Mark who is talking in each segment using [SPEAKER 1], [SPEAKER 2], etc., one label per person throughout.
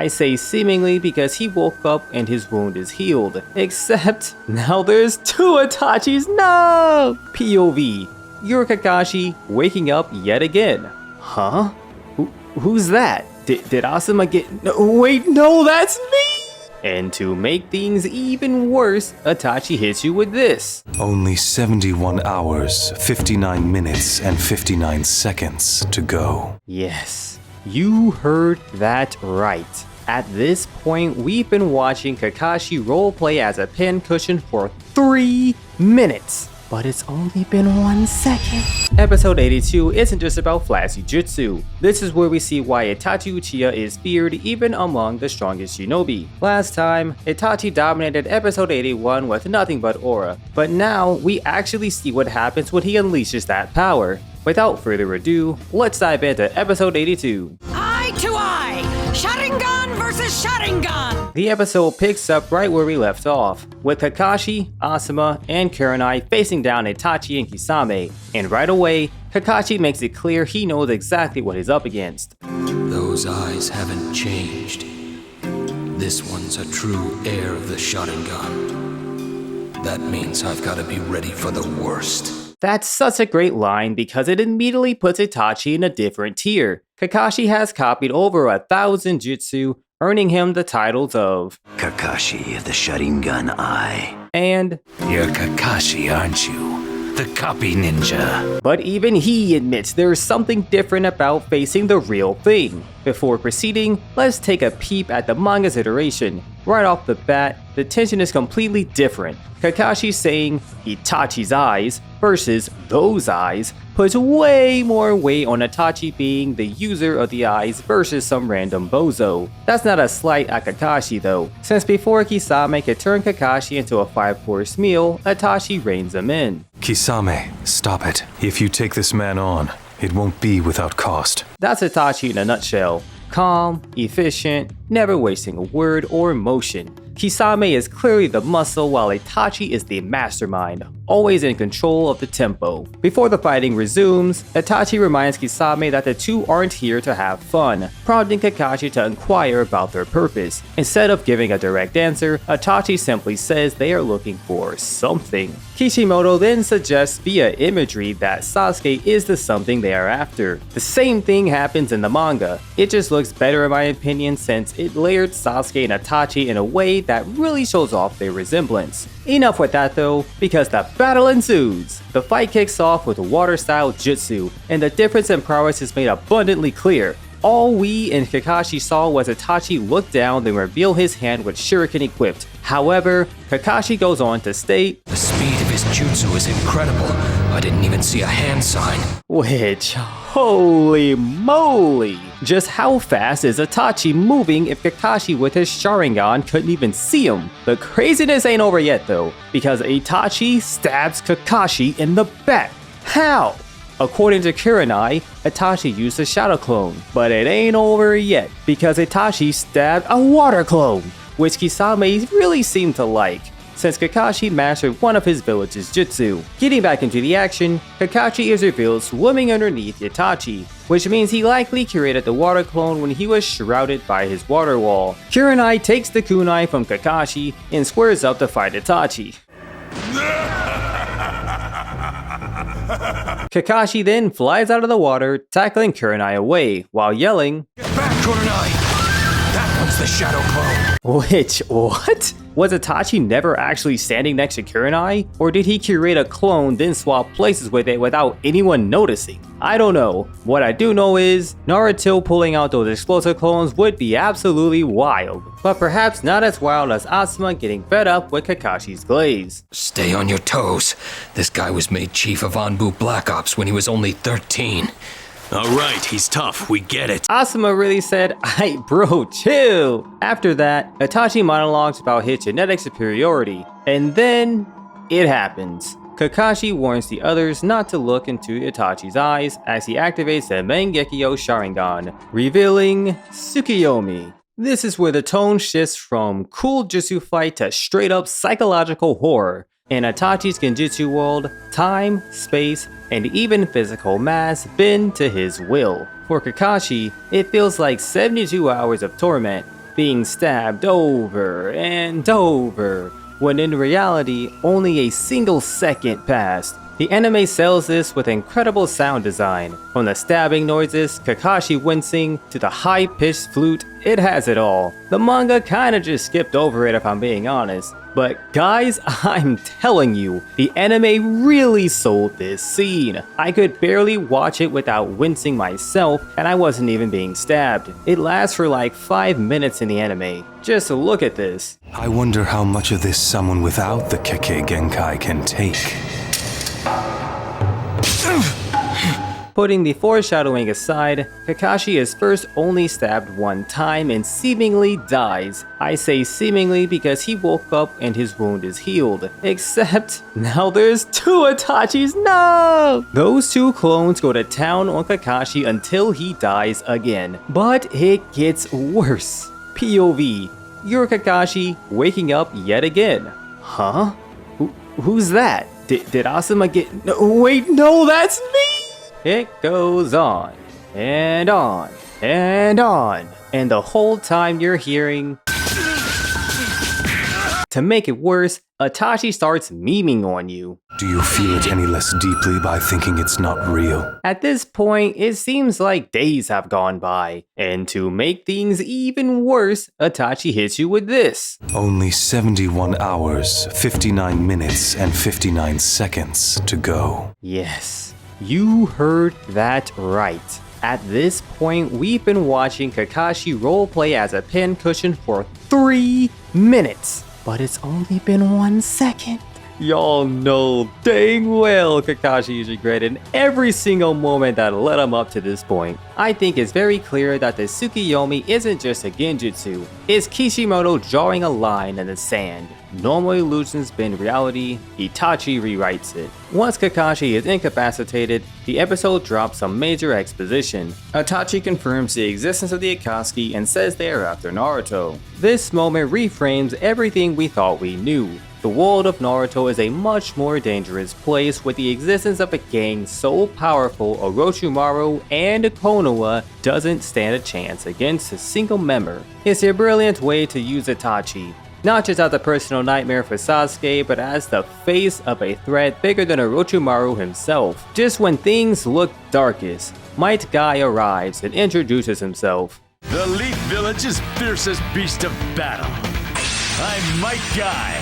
[SPEAKER 1] I say seemingly because he woke up and his wound is healed. Except, now there's two Itachis, no! POV, you're Kakashi waking up yet again. Huh? Who's that? Did Asuma get— no, wait, no, that's me! And to make things even worse, Itachi hits you with this.
[SPEAKER 2] Only 71 hours, 59 minutes, and 59 seconds to go.
[SPEAKER 1] Yes, you heard that right. At this point, we've been watching Kakashi roleplay as a pincushion for 3 minutes. But it's only been 1 second. Episode 82 isn't just about flashy jutsu. This is where we see why Itachi Uchiha is feared even among the strongest shinobi. Last time, Itachi dominated episode 81 with nothing but aura, but now we actually see what happens when he unleashes that power. Without further ado, let's dive into episode 82.
[SPEAKER 3] Eye to eye! Sharingan versus Sharingan!
[SPEAKER 1] The episode picks up right where we left off, with Kakashi, Asuma, and Kurenai facing down Itachi and Kisame, and right away, Kakashi makes it clear he knows exactly what he's up against.
[SPEAKER 4] Those eyes haven't changed. This one's a true heir of the Sharingan. That means I've got to be ready for the worst.
[SPEAKER 1] That's such a great line because it immediately puts Itachi in a different tier. Kakashi has copied over 1,000 jutsu, earning him the titles of
[SPEAKER 5] Kakashi of the Sharingan Eye.
[SPEAKER 1] And
[SPEAKER 5] You're Kakashi, aren't you? The copy ninja.
[SPEAKER 1] But even he admits there's something different about facing the real thing. Before proceeding, let's take a peep at the manga's iteration. Right off the bat, the tension is completely different. Kakashi saying Itachi's eyes versus those eyes puts way more weight on Itachi being the user of the eyes versus some random bozo. That's not a slight at Kakashi though, since before Kisame could turn Kakashi into a 5-course meal, Itachi reins him in.
[SPEAKER 2] Kisame, stop it. If you take this man on, it won't be without cost.
[SPEAKER 1] That's Itachi in a nutshell. Calm, efficient, never wasting a word or motion. Kisame is clearly the muscle while Itachi is the mastermind, always in control of the tempo. Before the fighting resumes, Itachi reminds Kisame that the two aren't here to have fun, prompting Kakashi to inquire about their purpose. Instead of giving a direct answer, Itachi simply says they are looking for something. Kishimoto then suggests via imagery that Sasuke is the something they are after. The same thing happens in the manga. It just looks better in my opinion since it layered Sasuke and Itachi in a way that really shows off their resemblance. Enough with that though, because the battle ensues. The fight kicks off with water-style jutsu, and the difference in prowess is made abundantly clear. All we and Kakashi saw was Itachi look down then reveal his hand with shuriken equipped. However, Kakashi goes on to state,
[SPEAKER 4] The speed of his jutsu is incredible. I didn't even see a hand sign.
[SPEAKER 1] which, holy moly! Just how fast is Itachi moving if Kakashi with his Sharingan couldn't even see him? The craziness ain't over yet though, because Itachi stabs Kakashi in the back. How? According to Kurenai, Itachi used a shadow clone, but it ain't over yet because Itachi stabbed a water clone, which Kisame really seemed to like, since Kakashi mastered one of his village's jutsu. Getting back into the action, Kakashi is revealed swimming underneath Itachi, which means he likely created the water clone when he was shrouded by his water wall. Kurenai takes the kunai from Kakashi and squares up to fight Itachi. Kakashi then flies out of the water, tackling Kurenai away, while yelling,
[SPEAKER 4] Get back, Kurenai! That one's the shadow clone.
[SPEAKER 1] Which, what? Was Itachi never actually standing next to Kurenai? Or did he create a clone then swap places with it without anyone noticing? I don't know. What I do know is, Naruto pulling out those explosive clones would be absolutely wild. But perhaps not as wild as Asuma getting fed up with Kakashi's glaze.
[SPEAKER 4] Stay on your toes. This guy was made chief of Anbu Black Ops when he was only 13.
[SPEAKER 5] Alright, he's tough, we get it.
[SPEAKER 1] Asuma really said, "Aight bro, chill." After that, Itachi monologues about his genetic superiority, and then it happens. Kakashi warns the others not to look into Itachi's eyes as he activates the Mangekyo Sharingan, revealing Tsukuyomi. This is where the tone shifts from cool jutsu fight to straight up psychological horror. In Itachi's genjutsu world, time, space, and even physical mass bend to his will. For Kakashi, it feels like 72 hours of torment. being stabbed over and over, when in reality, only a single second passed. The anime sells this with incredible sound design. From the stabbing noises, Kakashi wincing, to the high-pitched flute, it has it all. The manga kinda just skipped over it if I'm being honest. But guys, I'm telling you, the anime really sold this scene. I could barely watch it without wincing myself, and I wasn't even being stabbed. It lasts for like 5 minutes in the anime. Just look at this.
[SPEAKER 2] I wonder how much of this someone without the Kekkei Genkai can take.
[SPEAKER 1] Putting the foreshadowing aside, Kakashi is first only stabbed one time and seemingly dies. I say seemingly because he woke up and his wound is healed. Except, now there's 2 Itachis, no! Those 2 clones go to town on Kakashi until he dies again. But it gets worse. POV, you're Kakashi waking up yet again. Huh? Who's that? Did Asuma get— no, wait, no, that's me! It goes on, and on, and on. And the whole time you're hearing— to make it worse, Itachi starts memeing on you.
[SPEAKER 2] Do you feel it any less deeply by thinking it's not real?
[SPEAKER 1] At this point, it seems like days have gone by. And to make things even worse, Itachi hits you with this.
[SPEAKER 2] Only 71 hours, 59 minutes, and 59 seconds to go.
[SPEAKER 1] Yes, you heard that right. At this point, we've been watching Kakashi roleplay as a pincushion for 3 minutes. But it's only been 1 second. Y'all know dang well Kakashi is regretting every single moment that led him up to this point. I think it's very clear that the Tsukuyomi isn't just a genjutsu, it's Kishimoto drawing a line in the sand. Normal illusions bend reality, Itachi rewrites it. Once Kakashi is incapacitated, the episode drops some major exposition. Itachi confirms the existence of the Akatsuki and says they are after Naruto. This moment reframes everything we thought we knew. The world of Naruto is a much more dangerous place with the existence of a gang so powerful Orochimaru and Konoha doesn't stand a chance against a single member. It's a brilliant way to use Itachi, not just as a personal nightmare for Sasuke, but as the face of a threat bigger than Orochimaru himself. Just when things look darkest, Might Guy arrives and introduces himself.
[SPEAKER 6] The Leaf Village's fiercest beast of battle. I'm Might Guy.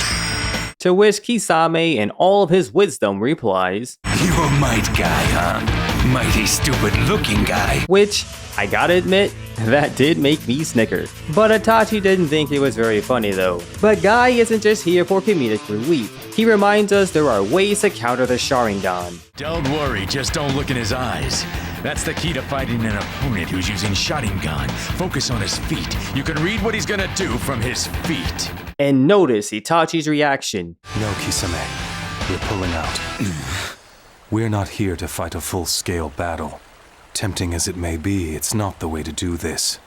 [SPEAKER 1] To which Kisame in all of his wisdom replies,
[SPEAKER 5] You're Might Guy, huh? Mighty stupid looking guy.
[SPEAKER 1] which, I gotta admit, that did make me snicker. But Itachi didn't think it was very funny though. But Guy isn't just here for comedic relief. He reminds us there are ways to counter the Sharingan.
[SPEAKER 6] Don't worry, just don't look in his eyes. That's the key to fighting an opponent who's using Sharingan. Focus on his feet. You can read what he's gonna do from his feet.
[SPEAKER 1] And notice Itachi's reaction.
[SPEAKER 2] No, Kisame. We're pulling out. We're not here to fight a full-scale battle. Tempting as it may be, it's not the way to do this.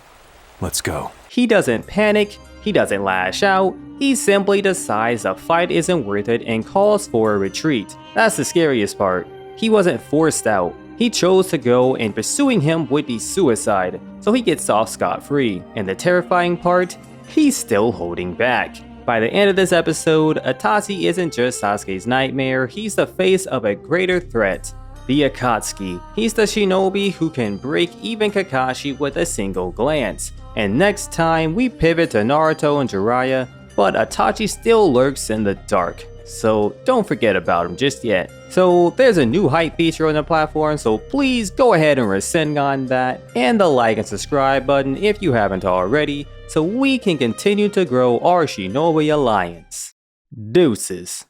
[SPEAKER 2] Let's go.
[SPEAKER 1] He doesn't panic, he doesn't lash out, he simply decides the fight isn't worth it and calls for a retreat. That's the scariest part. He wasn't forced out. He chose to go, and pursuing him would be suicide, so he gets off scot-free. And the terrifying part? He's still holding back. By the end of this episode, Itachi isn't just Sasuke's nightmare, he's the face of a greater threat. The Akatsuki. He's the shinobi who can break even Kakashi with a single glance. And next time, we pivot to Naruto and Jiraiya, but Itachi still lurks in the dark. So don't forget about him just yet. So there's a new hype feature on the platform, so please go ahead and rescind on that, and the like and subscribe button if you haven't already, so we can continue to grow our Shinobi Alliance. Deuces.